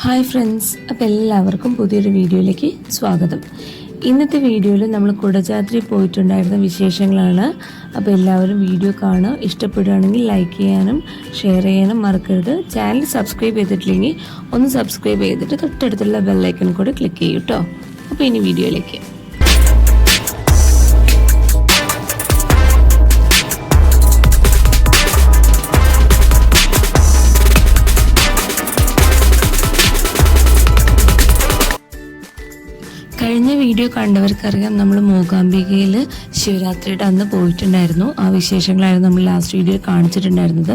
Hi friends, അപ്പോൾ എല്ലാവർക്കും പുതിയൊരു വീഡിയോയിലേക്ക് സ്വാഗതം. ഇന്നത്തെ വീഡിയോയിൽ നമ്മൾ കുടജാദ്രി പോയിട്ടുണ്ടായിരുന്ന വിശേഷങ്ങളാണ്. അപ്പോൾ എല്ലാവരും വീഡിയോ കാണുക, ഇഷ്ടപ്പെടുകയാണെങ്കിൽ ലൈക്ക് ചെയ്യാനും ഷെയർ ചെയ്യാനും മറക്കരുത്. ചാനൽ സബ്സ്ക്രൈബ് ചെയ്തിട്ടില്ലെങ്കിൽ ഒന്ന് സബ്സ്ക്രൈബ് ചെയ്തിട്ട് തൊട്ടടുത്തുള്ള ബെല്ലൈക്കൺ കൂടെ ക്ലിക്ക് ചെയ്യൂ കേട്ടോ. അപ്പോൾ ഇനി വീഡിയോയിലേക്ക്. കഴിഞ്ഞ വീഡിയോ കണ്ടവർക്കറിയാം, നമ്മൾ മൂകാംബികയിൽ ശിവരാത്രിയുടെ അന്ന് പോയിട്ടുണ്ടായിരുന്നു. ആ വിശേഷങ്ങളായിരുന്നു നമ്മൾ ലാസ്റ്റ് വീഡിയോയിൽ കാണിച്ചിട്ടുണ്ടായിരുന്നത്.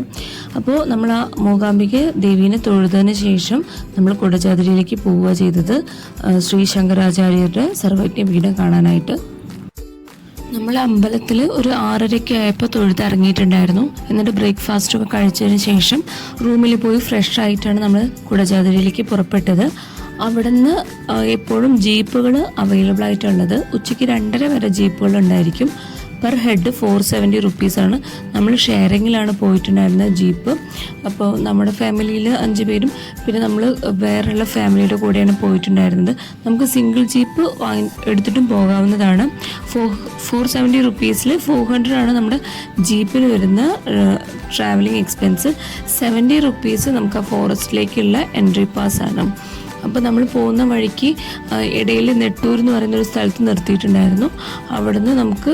അപ്പോൾ നമ്മൾ ആ മൂകാംബിക ദേവീനെ തൊഴുതതിന് ശേഷം നമ്മൾ കുടജാദ്രിയിലേക്ക് പോവുക ചെയ്തത് ശ്രീ ശങ്കരാചാര്യരുടെ സർവജ്ഞപീഠം കാണാനായിട്ട്. നമ്മൾ അമ്പലത്തിൽ ഒരു 6:30 ആയപ്പോൾ തൊഴുതിറങ്ങിയിട്ടുണ്ടായിരുന്നു. എന്നിട്ട് ബ്രേക്ക്ഫാസ്റ്റൊക്കെ കഴിച്ചതിന് ശേഷം റൂമിൽ പോയി ഫ്രഷ് ആയിട്ടാണ് നമ്മൾ കുടജാദ്രിയിലേക്ക് പുറപ്പെട്ടത്. അവിടുന്ന് എപ്പോഴും ജീപ്പുകൾ അവൈലബിൾ ആയിട്ടുള്ളത്. ഉച്ചയ്ക്ക് 2:30 വരെ ജീപ്പുകൾ ഉണ്ടായിരിക്കും. പെർ ഹെഡ് 470 റുപ്പീസാണ്. നമ്മൾ ഷെയറിങ്ങിലാണ് പോയിട്ടുണ്ടായിരുന്നത് ജീപ്പ്. അപ്പോൾ നമ്മുടെ ഫാമിലിയിൽ 5 പേരും പിന്നെ നമ്മൾ വേറെയുള്ള ഫാമിലിയുടെ കൂടെയാണ് പോയിട്ടുണ്ടായിരുന്നത്. നമുക്ക് സിംഗിൾ ജീപ്പ് എടുത്തിട്ടും പോകാവുന്നതാണ്. 470 റുപ്പീസിൽ 400 ആണ് നമ്മുടെ ജീപ്പിൽ വരുന്ന ട്രാവലിംഗ് എക്സ്പെൻസ്. 70 റുപ്പീസ് നമുക്ക് ആ ഫോറസ്റ്റിലേക്കുള്ള എൻട്രി പാസ് ആണ്. അപ്പോൾ നമ്മൾ പോകുന്ന വഴിക്ക് ഇടയിൽ നെട്ടൂർ എന്ന് പറയുന്നൊരു സ്ഥലത്ത് നിർത്തിയിട്ടുണ്ടായിരുന്നു. അവിടുന്ന് നമുക്ക്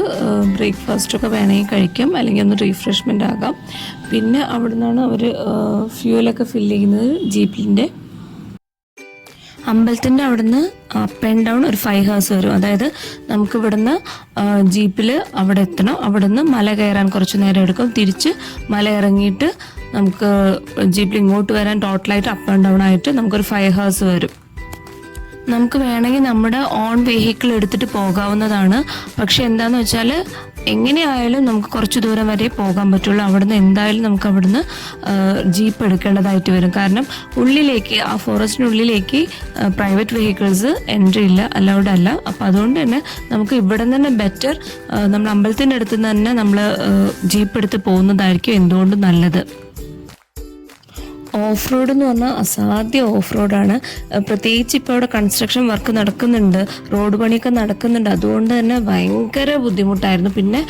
ബ്രേക്ക്ഫാസ്റ്റൊക്കെ വേണമെങ്കിൽ കഴിക്കാം, അല്ലെങ്കിൽ ഒന്ന് റീഫ്രഷ്മെൻ്റ് ആകാം. പിന്നെ അവിടെ നിന്നാണ് അവർ ഫ്യൂലൊക്കെ ഫില്ല് ചെയ്യുന്നത് ജീപ്പിൻ്റെ. അമ്പലത്തിൻ്റെ അവിടുന്ന് അപ്പ് ആൻഡ് ഡൗൺ ഒരു 5 hours വരും. അതായത് നമുക്ക് ഇവിടുന്ന് ജീപ്പിൽ അവിടെ എത്തണം. അവിടുന്ന് മല കയറാൻ കുറച്ച് നേരം എടുക്കും. തിരിച്ച് മല ഇറങ്ങിയിട്ട് നമുക്ക് ജീപ്പിൽ ഇങ്ങോട്ട് വരാൻ ടോട്ടലായിട്ട് അപ്പ് ആൻഡ് ഡൗൺ ആയിട്ട് നമുക്കൊരു 5 hours വരും. നമുക്ക് വേണമെങ്കിൽ നമ്മുടെ ഓൺ വെഹിക്കിൾ എടുത്തിട്ട് പോകാവുന്നതാണ്. പക്ഷെ എന്താണെന്ന് വെച്ചാൽ എങ്ങനെയായാലും നമുക്ക് കുറച്ച് ദൂരം വരെ പോകാൻ പറ്റുള്ളൂ. അവിടുന്ന് എന്തായാലും നമുക്ക് അവിടുന്ന് ജീപ്പ് എടുക്കേണ്ടതായിട്ട് വരും. കാരണം ഉള്ളിലേക്ക്, ആ ഫോറസ്റ്റിനുള്ളിലേക്ക് പ്രൈവറ്റ് വെഹിക്കിൾസ് എൻട്രി ഇല്ല, അലൗഡ് അല്ല. അപ്പോൾ അതുകൊണ്ട് തന്നെ നമുക്ക് ഇവിടെ നിന്ന് തന്നെ ബെറ്റർ നമ്മൾ അമ്പലത്തിൻ്റെ അടുത്ത് നിന്ന് തന്നെ നമ്മൾ ജീപ്പ് എടുത്ത് പോകുന്നതായിരിക്കും എന്തുകൊണ്ടും നല്ലത്. ഓഫ് റോഡ് എന്ന് പറഞ്ഞാൽ അസാധ്യ ഓഫ് റോഡാണ്. പ്രത്യേകിച്ച് ഇപ്പോൾ അവിടെ കൺസ്ട്രക്ഷൻ വർക്ക് നടക്കുന്നുണ്ട്, റോഡ് പണിയൊക്കെ നടക്കുന്നുണ്ട്. അതുകൊണ്ട് തന്നെ ഭയങ്കര ബുദ്ധിമുട്ടായിരുന്നു. പിന്നെ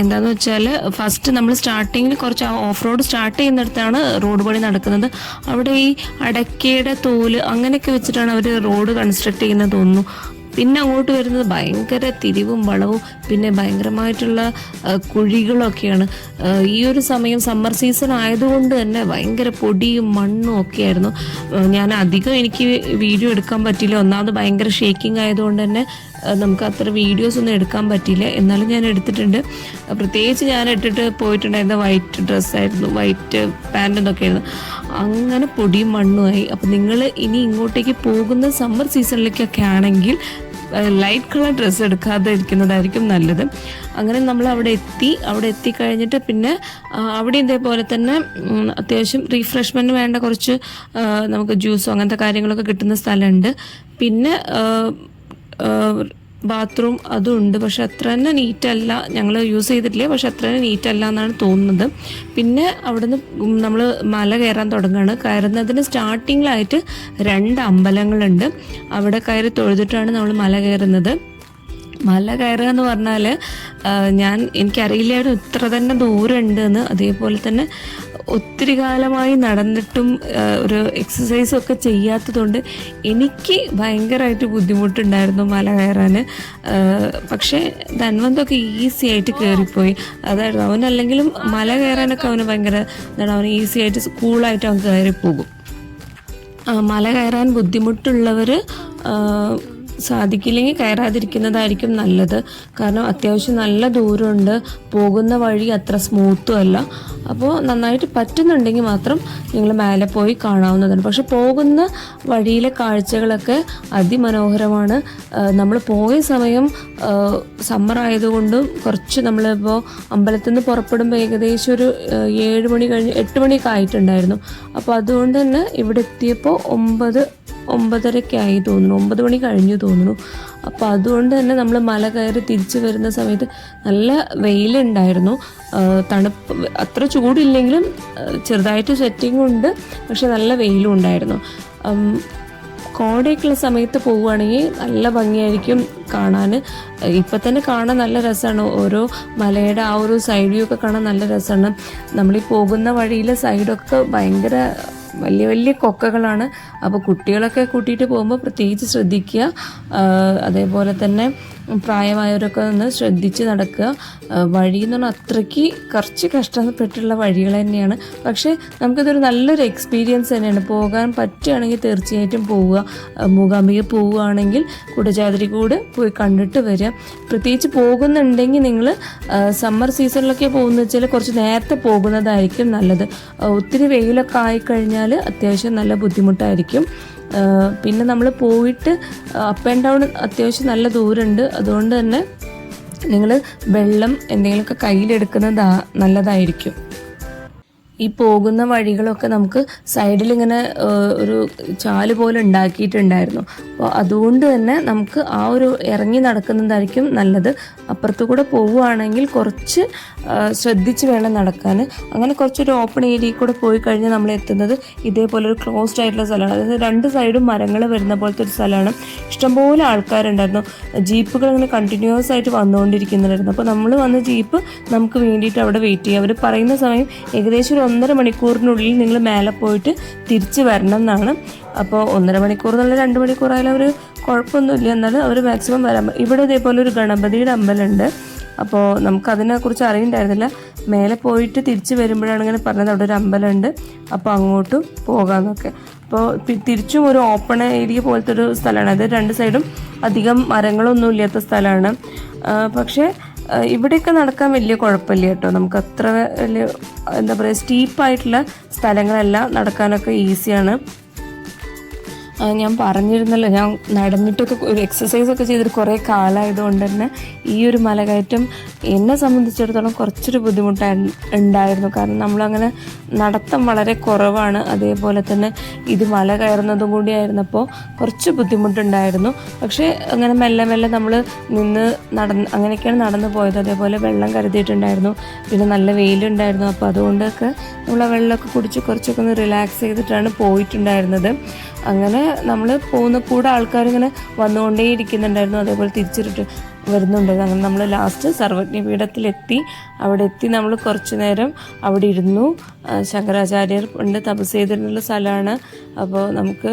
എന്താണെന്ന് വെച്ചാൽ ഫസ്റ്റ് നമ്മൾ സ്റ്റാർട്ടിങ്ങിൽ കുറച്ച് ഓഫ് റോഡ് സ്റ്റാർട്ട് ചെയ്യുന്നിടത്താണ് റോഡ് പണി നടക്കുന്നത്. അവിടെ ഈ അടയ്ക്കയുടെ തോല് അങ്ങനെയൊക്കെ വെച്ചിട്ടാണ് അവർ റോഡ് കൺസ്ട്രക്ട് ചെയ്യുന്നത് തോന്നുന്നു. പിന്നെ അങ്ങോട്ട് വരുന്നത് ഭയങ്കര തിരിവും വളവും പിന്നെ ഭയങ്കരമായിട്ടുള്ള കുഴികളൊക്കെയാണ്. ഈ ഒരു സമയം സമ്മർ സീസൺ ആയതുകൊണ്ട് തന്നെ ഭയങ്കര പൊടിയും മണ്ണും ഒക്കെ ആയിരുന്നു. ഞാൻ അധികം എനിക്ക് വീഡിയോ എടുക്കാൻ പറ്റിയില്ല. ഒന്നാമത് ഭയങ്കര ഷേക്കിംഗ് ആയതുകൊണ്ട് തന്നെ നമുക്ക് അത്ര വീഡിയോസ് ഒന്നും എടുക്കാൻ പറ്റിയില്ല. എന്നാലും ഞാൻ എടുത്തിട്ടുണ്ട്. പ്രത്യേകിച്ച് ഞാൻ ഇട്ടിട്ട് പോയിട്ടുണ്ടായിരുന്ന വൈറ്റ് ഡ്രസ്സായിരുന്നു, വൈറ്റ് പാൻറ് എന്നൊക്കെയായിരുന്നു. അങ്ങനെ പൊടിയും മണ്ണുമായി. അപ്പം നിങ്ങൾ ഇനി ഇങ്ങോട്ടേക്ക് പോകുന്ന സമ്മർ സീസണിലേക്കൊക്കെ ആണെങ്കിൽ ലൈറ്റ് കളർ ഡ്രസ്സ് എടുക്കാതെ ഇരിക്കുന്നതായിരിക്കും നല്ലത്. അങ്ങനെ നമ്മൾ അവിടെ എത്തിക്കഴിഞ്ഞിട്ട് പിന്നെ അവിടെ ഇതേപോലെ തന്നെ അത്യാവശ്യം റീഫ്രഷ്മെൻറ്റ് വേണ്ട കുറച്ച് നമുക്ക് ജ്യൂസോ അങ്ങനത്തെ കാര്യങ്ങളൊക്കെ കിട്ടുന്ന സ്ഥലമുണ്ട്. പിന്നെ ബാത്റൂം അതും ഉണ്ട്. പക്ഷെ അത്ര തന്നെ നീറ്റല്ല, ഞങ്ങൾ യൂസ് ചെയ്തിട്ടില്ല. പക്ഷെ അത്ര തന്നെ നീറ്റല്ല എന്നാണ് തോന്നുന്നത്. പിന്നെ അവിടുന്ന് നമ്മൾ മല കയറാൻ തുടങ്ങുകയാണ്. കയറുന്നതിന് സ്റ്റാർട്ടിങ്ങിലായിട്ട് 2 അമ്പലങ്ങളുണ്ട്. അവിടെ കയറി തൊഴുതിട്ടാണ് നമ്മൾ മല കയറുന്നത്. മല കയറുക എന്ന് പറഞ്ഞാൽ എനിക്കറിയില്ലായിരുന്നു ഇത്ര തന്നെ ദൂരം ഉണ്ടെന്ന്. അതേപോലെ തന്നെ ഒത്തിരി കാലമായി നടന്നിട്ടും ഒരു എക്സസൈസൊക്കെ ചെയ്യാത്തതുകൊണ്ട് എനിക്ക് ഭയങ്കരമായിട്ട് ബുദ്ധിമുട്ടുണ്ടായിരുന്നു മല കയറാൻ. പക്ഷേ ധൻവന്തൊക്കെ ഈസി ആയിട്ട് കയറിപ്പോയി. അതായിരുന്നു അവനല്ലെങ്കിലും മല കയറാനൊക്കെ അവന് ഭയങ്കര അവൻ ഈസി ആയിട്ട് കൂളായിട്ട് അവൻ കയറിപ്പോകും. മല കയറാൻ ബുദ്ധിമുട്ടുള്ളവർ സാധിക്കില്ലെങ്കിൽ കയറാതിരിക്കുന്നതായിരിക്കും നല്ലത്. കാരണം അത്യാവശ്യം നല്ല ദൂരമുണ്ട്, പോകുന്ന വഴി അത്ര സ്മൂത്തും അല്ല. അപ്പോൾ നന്നായിട്ട് പറ്റുന്നുണ്ടെങ്കിൽ മാത്രം നിങ്ങൾ മേലെ പോയി കാണാവുന്നതാണ്. പക്ഷെ പോകുന്ന വഴിയിലെ കാഴ്ചകളൊക്കെ അതിമനോഹരമാണ്. നമ്മൾ പോയ സമയം സമ്മർ ആയതുകൊണ്ടും കുറച്ച് നമ്മളിപ്പോൾ അമ്പലത്തിൽ നിന്ന് പുറപ്പെടുമ്പോൾ ഏകദേശം ഒരു 7 മണി കഴിഞ്ഞ് 8 മണിയൊക്കെ ആയിട്ടുണ്ടായിരുന്നു. അപ്പോൾ അതുകൊണ്ട് തന്നെ ഇവിടെ എത്തിയപ്പോൾ 9 9:30 ആയി തോന്നുന്നു, 9 മണി കഴിഞ്ഞു തോന്നുന്നു. അപ്പോൾ അതുകൊണ്ട് തന്നെ നമ്മൾ മല കയറി തിരിച്ച് വരുന്ന സമയത്ത് നല്ല വെയിലുണ്ടായിരുന്നു. തണുപ്പ് അത്ര ചൂടില്ലെങ്കിലും ചെറുതായിട്ട് സ്വെറ്റിംഗ് ഉണ്ട്, പക്ഷെ നല്ല വെയിലും ഉണ്ടായിരുന്നു. കോടയൊക്കെയുള്ള സമയത്ത് പോവുകയാണെങ്കിൽ നല്ല ഭംഗിയായിരിക്കും കാണാൻ. ഇപ്പം തന്നെ കാണാൻ നല്ല രസമാണ്. ഓരോ മലയുടെ ആ ഒരു സൈഡിലൊക്കെ കാണാൻ നല്ല രസമാണ്. നമ്മളീ പോകുന്ന വഴിയിലെ സൈഡൊക്കെ ഭയങ്കര വലിയ വലിയ കൊക്കകളാണ്. അപ്പോൾ കുട്ടികളൊക്കെ കൂട്ടിയിട്ട് പോകുമ്പോൾ പ്രത്യേകിച്ച് ശ്രദ്ധിക്കുക. അതേപോലെ തന്നെ പ്രായമായവരൊക്കെ ഒന്ന് ശ്രദ്ധിച്ച് നടക്കുക. വഴി എന്ന് പറഞ്ഞാൽ അത്രയ്ക്ക് കുറച്ച് കഷ്ടപ്പെട്ടുള്ള വഴികൾ തന്നെയാണ്. പക്ഷേ നമുക്കിതൊരു നല്ലൊരു എക്സ്പീരിയൻസ് തന്നെയാണ്. പോകാൻ പറ്റുകയാണെങ്കിൽ തീർച്ചയായിട്ടും പോവുക. മൂകാംബിക പോവുകയാണെങ്കിൽ കുടജാദ്രിക്കൂട് പോയി കണ്ടിട്ട് വരിക. പ്രത്യേകിച്ച് പോകുന്നുണ്ടെങ്കിൽ നിങ്ങൾ സമ്മർ സീസണിലൊക്കെ പോകുന്നത് വെച്ചാൽ കുറച്ച് നേരത്തെ പോകുന്നതായിരിക്കും നല്ലത്. ഒത്തിരി വെയിലൊക്കെ ആയിക്കഴിഞ്ഞാൽ അത്യാവശ്യം നല്ല ബുദ്ധിമുട്ടായിരിക്കും. പിന്നെ നമ്മൾ പോയിട്ട് അപ്പ് ആൻഡ് ഡൗൺ അത്യാവശ്യം നല്ല ദൂരമുണ്ട്. അതുകൊണ്ട് തന്നെ നിങ്ങൾ വെള്ളം എന്തെങ്കിലുമൊക്കെ കയ്യിലെടുക്കുന്നത് നല്ലതായിരിക്കും. ഈ പോകുന്ന വഴികളൊക്കെ നമുക്ക് സൈഡിലിങ്ങനെ ഒരു ചാല് പോലെ ഉണ്ടാക്കിയിട്ടുണ്ടായിരുന്നു. അപ്പോൾ അതുകൊണ്ട് തന്നെ നമുക്ക് ആ ഒരു ഇറങ്ങി നടക്കുന്നതായിരിക്കും നല്ലത്. അപ്പുറത്തു കൂടെ പോവുകയാണെങ്കിൽ കുറച്ച് ശ്രദ്ധിച്ച് വേണം നടക്കാൻ. അങ്ങനെ കുറച്ചൊരു ഓപ്പൺ ഏരിയയിൽ കൂടെ പോയി കഴിഞ്ഞാൽ നമ്മൾ എത്തുന്നത് ഇതേപോലെ ഒരു ക്ലോസ്ഡ് ആയിട്ടുള്ള സ്ഥലമാണ്. അതായത് 2 സൈഡും മരങ്ങൾ വരുന്ന പോലത്തെ ഒരു സ്ഥലമാണ്. ഇഷ്ടംപോലെ ആൾക്കാരുണ്ടായിരുന്നു. ജീപ്പുകൾ ഇങ്ങനെ കണ്ടിന്യൂസ് ആയിട്ട് വന്നുകൊണ്ടിരിക്കുന്നുണ്ടായിരുന്നു. അപ്പോൾ നമ്മൾ വന്ന ജീപ്പ് നമുക്ക് വേണ്ടിയിട്ട് അവിടെ വെയിറ്റ് ചെയ്യുക. അവർ പറയുന്ന സമയം ഏകദേശം ഒരു 1.5 മണിക്കൂറിനുള്ളിൽ നിങ്ങൾ മേലെ പോയിട്ട് തിരിച്ച് വരണം എന്നാണ്. അപ്പോൾ 1.5 മണിക്കൂർ എന്നുള്ള 2 മണിക്കൂറായാലും ഒരു കുഴപ്പമൊന്നുമില്ല. എന്നാലും അവർ മാക്സിമം വരാൻ. ഇവിടെ ഇതേപോലെ ഒരു ഗണപതിയുടെ അമ്പലമുണ്ട്. അപ്പോൾ നമുക്കതിനെക്കുറിച്ച് അറിയണ്ടായിരുന്നില്ല. മേലെ പോയിട്ട് തിരിച്ച് വരുമ്പോഴാണ് ഇങ്ങനെ പറഞ്ഞത് അവിടെ ഒരു അമ്പലമുണ്ട്, അപ്പോൾ അങ്ങോട്ടും പോകാമെന്നൊക്കെ. അപ്പോൾ തിരിച്ചും ഒരു ഓപ്പൺ ഏരിയ പോലത്തെ ഒരു സ്ഥലമാണ്. അത് 2 സൈഡും അധികം മരങ്ങളൊന്നും ഇല്ലാത്ത സ്ഥലമാണ്. പക്ഷേ ഇവിടെയൊക്കെ നടക്കാൻ വലിയ കുഴപ്പമില്ല കേട്ടോ. നമുക്ക് അത്ര വലിയ എന്താ പറയുക സ്റ്റീപ്പായിട്ടുള്ള സ്ഥലങ്ങളെല്ലാം നടക്കാനൊക്കെ ഈസിയാണ്. ഞാൻ പറഞ്ഞിരുന്നല്ലോ, ഞാൻ നടന്നിട്ടൊക്കെ ഒരു എക്സസൈസൊക്കെ ചെയ്തിട്ട് കുറേ കാലമായതുകൊണ്ട് തന്നെ ഈ ഒരു മലകയറ്റം എന്നെ സംബന്ധിച്ചിടത്തോളം കുറച്ചൊരു ബുദ്ധിമുട്ടുണ്ടായിരുന്നു. കാരണം നമ്മളങ്ങനെ നടത്തം വളരെ കുറവാണ്. അതേപോലെ തന്നെ ഇത് മല കയറുന്നതും കൂടി ആയിരുന്നപ്പോൾ കുറച്ച് ബുദ്ധിമുട്ടുണ്ടായിരുന്നു. പക്ഷേ അങ്ങനെ മെല്ലെ മെല്ലെ നമ്മൾ അങ്ങനെയൊക്കെയാണ് നടന്നു പോയത്. അതേപോലെ വെള്ളം കരുതിയിട്ടുണ്ടായിരുന്നു, പിന്നെ നല്ല വെയിലുണ്ടായിരുന്നു. അപ്പോൾ അതുകൊണ്ടൊക്കെ നമ്മൾ ആ വെള്ളമൊക്കെ കുടിച്ച് കുറച്ചൊക്കെ ഒന്ന് റിലാക്സ് ചെയ്തിട്ടാണ് പോയിട്ടുണ്ടായിരുന്നത്. അങ്ങനെ നമ്മൾ പോകുന്ന കൂടെ ആൾക്കാരിങ്ങനെ വന്നുകൊണ്ടേ ഇരിക്കുന്നുണ്ടായിരുന്നു. അതേപോലെ തിരിച്ചിട്ട് വരുന്നുണ്ടായിരുന്നു. അങ്ങനെ നമ്മൾ ലാസ്റ്റ് സർവജ്ഞ പീഠത്തിലെത്തി. അവിടെ എത്തി നമ്മൾ കുറച്ച് നേരം അവിടെ ഇരുന്നു. ശങ്കരാചാര്യർ പണ്ട് തപസ് ചെയ്തിരുന്നുള്ള സ്ഥലമാണ്. അപ്പോൾ നമുക്ക്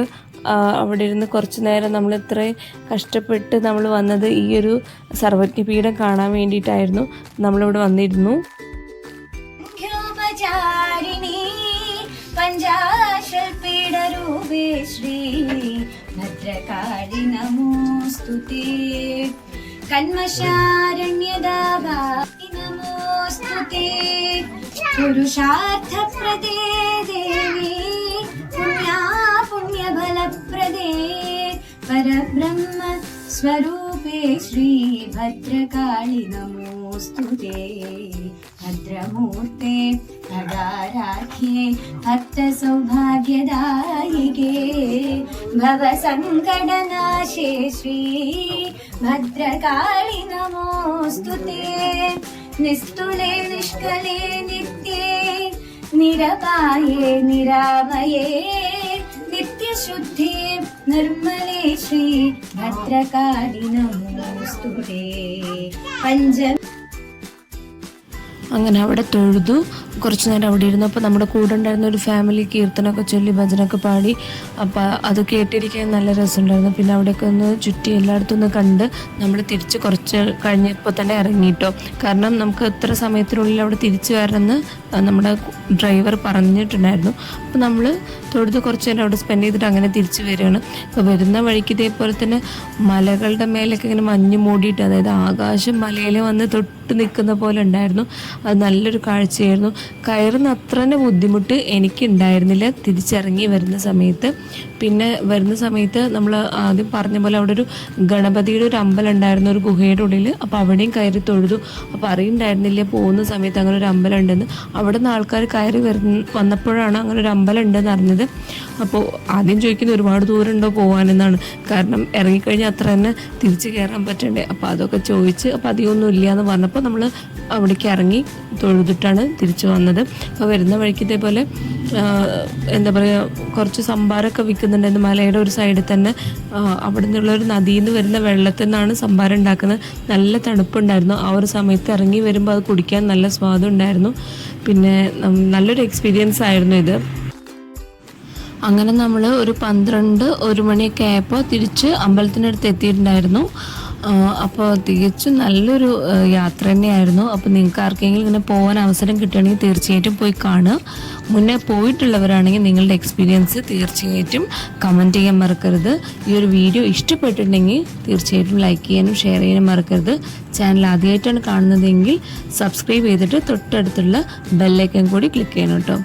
അവിടെ ഇരുന്ന് കുറച്ച് നേരം നമ്മൾ ഇത്രയും കഷ്ടപ്പെട്ട് നമ്മൾ വന്നത് ഈ ഒരു സർവജ്ഞ പീഠം കാണാൻ വേണ്ടിയിട്ടായിരുന്നു. നമ്മളിവിടെ വന്നിരുന്നു. पञ्चाशल्पीडरूपे श्री भद्रकाळि नमोऽस्तुते कन्मशारण्यदाभाति नमोऽस्तुते पुरुषार्थप्रदे देवी पुण्यफलप्रदे परब्रह्म स्वरूपे श्री भद्रकाळि नमोऽस्तुते भद्रमूर्ते भगाराख्ये भक्तसौभाग्यदायिके भवसङ्कटनाशे श्री भद्रकाळि नमोऽस्तुते निस्तुले निष्कले नित्ये निरपाये निरामये नित्यशुद्धे निर्मले श्री भद्रकाळि नमोऽस्तुते അങ്ങനെ അവിടെ തൊഴുതു. കുറച്ച് നേരം അവിടെ ഇരുന്നു. അപ്പോൾ നമ്മുടെ കൂടെ ഉണ്ടായിരുന്ന ഒരു ഫാമിലി കീർത്തനമൊക്കെ ചൊല്ലി ഭജനൊക്കെ പാടി. അപ്പോൾ അത് കേട്ടിരിക്കാൻ നല്ല രസമുണ്ടായിരുന്നു. പിന്നെ അവിടെയൊക്കെ ഒന്ന് ചുറ്റി എല്ലായിടത്തും ഒന്ന് കണ്ട് നമ്മൾ തിരിച്ച് കുറച്ച് കഴിഞ്ഞപ്പോൾ തന്നെ ഇറങ്ങിയിട്ടോ. കാരണം നമുക്ക് എത്ര സമയത്തിനുള്ളിൽ അവിടെ തിരിച്ചു വരണമെന്ന് നമ്മുടെ ഡ്രൈവർ പറഞ്ഞിട്ടുണ്ടായിരുന്നു. അപ്പോൾ നമ്മൾ തൊഴുത് കുറച്ച് നേരം അവിടെ സ്പെൻഡ് ചെയ്തിട്ട് അങ്ങനെ തിരിച്ച് വരികയാണ്. അപ്പോൾ വരുന്ന വഴിക്ക് ഇതേപോലെ തന്നെ മലകളുടെ മേലൊക്കെ ഇങ്ങനെ മഞ്ഞ് മൂടിയിട്ട്, അതായത് ആകാശം മലയിൽ വന്ന് തൊട്ട് നിൽക്കുന്ന പോലെ ഉണ്ടായിരുന്നു. അത് നല്ലൊരു കാഴ്ചയായിരുന്നു. കയറുന്ന അത്ര തന്നെ ബുദ്ധിമുട്ട് എനിക്കുണ്ടായിരുന്നില്ല തിരിച്ചിറങ്ങി വരുന്ന സമയത്ത്. പിന്നെ വരുന്ന സമയത്ത് നമ്മൾ ആദ്യം പറഞ്ഞ പോലെ അവിടെ ഒരു ഗണപതിയുടെ ഒരു അമ്പലം ഉണ്ടായിരുന്നു, ഒരു ഗുഹയുടെ ഉള്ളിൽ. അപ്പോൾ അവിടെയും കയറി തൊഴുതു. അപ്പോൾ അറിയുണ്ടായിരുന്നില്ല പോകുന്ന സമയത്ത് അങ്ങനെ ഒരു അമ്പലം ഉണ്ടെന്ന്. അവിടെ നിന്ന് ആൾക്കാർ കയറി വന്നപ്പോഴാണ് അങ്ങനെ ഒരു അമ്പലം ഉണ്ടെന്ന് അറിഞ്ഞത്. അപ്പോൾ ആദ്യം ചോദിക്കുന്നത് ഒരുപാട് ദൂരം ഉണ്ടോ പോകാനെന്നാണ്. കാരണം ഇറങ്ങിക്കഴിഞ്ഞാൽ അത്ര തന്നെ തിരിച്ച് കയറാൻ പറ്റണ്ടേ. അപ്പോൾ അതൊക്കെ ചോദിച്ച് അപ്പോൾ അധികമൊന്നും ഇല്ല എന്ന് പറഞ്ഞപ്പോൾ നമ്മൾ അവിടേക്ക് ഇറങ്ങി തൊഴുതിട്ടാണ് തിരിച്ചു വന്നത്. അപ്പോൾ വരുന്ന വഴിക്ക് ഇതേപോലെ എന്താ പറയുക കുറച്ച് സംഭാരമൊക്കെ വിൽക്കുന്നുണ്ടായിരുന്നു മലയുടെ ഒരു സൈഡിൽ തന്നെ. അവിടെ നിന്നുള്ളൊരു നദിയിൽ നിന്ന് വരുന്ന വെള്ളത്തിൽ നിന്നാണ് സംഭാരം ഉണ്ടാക്കുന്നത്. നല്ല തണുപ്പുണ്ടായിരുന്നു. ആ ഒരു സമയത്ത് ഇറങ്ങി വരുമ്പോൾ അത് കുടിക്കാൻ നല്ല സ്വാദം ഉണ്ടായിരുന്നു. പിന്നെ നല്ലൊരു എക്സ്പീരിയൻസ് ആയിരുന്നു ഇത്. അങ്ങനെ നമ്മൾ ഒരു 12-1 മണിയൊക്കെ ആയപ്പോൾ തിരിച്ച് അമ്പലത്തിനടുത്ത് എത്തിയിട്ടുണ്ടായിരുന്നു. അപ്പോൾ തികച്ചും നല്ലൊരു യാത്ര തന്നെയായിരുന്നു. അപ്പോൾ നിങ്ങൾക്ക് ആർക്കെങ്കിലും ഇങ്ങനെ പോകാൻ അവസരം കിട്ടുകയാണെങ്കിൽ തീർച്ചയായിട്ടും പോയി കാണുക. മുന്നേ പോയിട്ടുള്ളവരാണെങ്കിൽ നിങ്ങളുടെ എക്സ്പീരിയൻസ് തീർച്ചയായിട്ടും കമൻറ്റ് ചെയ്യാൻ മറക്കരുത്. ഈ ഒരു വീഡിയോ ഇഷ്ടപ്പെട്ടിട്ടുണ്ടെങ്കിൽ തീർച്ചയായിട്ടും ലൈക്ക് ചെയ്യാനും ഷെയർ ചെയ്യാനും മറക്കരുത്. ചാനൽ ആദ്യമായിട്ടാണ് കാണുന്നതെങ്കിൽ സബ്സ്ക്രൈബ് ചെയ്തിട്ട് തൊട്ടടുത്തുള്ള ബെല്ലൈക്കൺ കൂടി ക്ലിക്ക് ചെയ്യണം കേട്ടോ.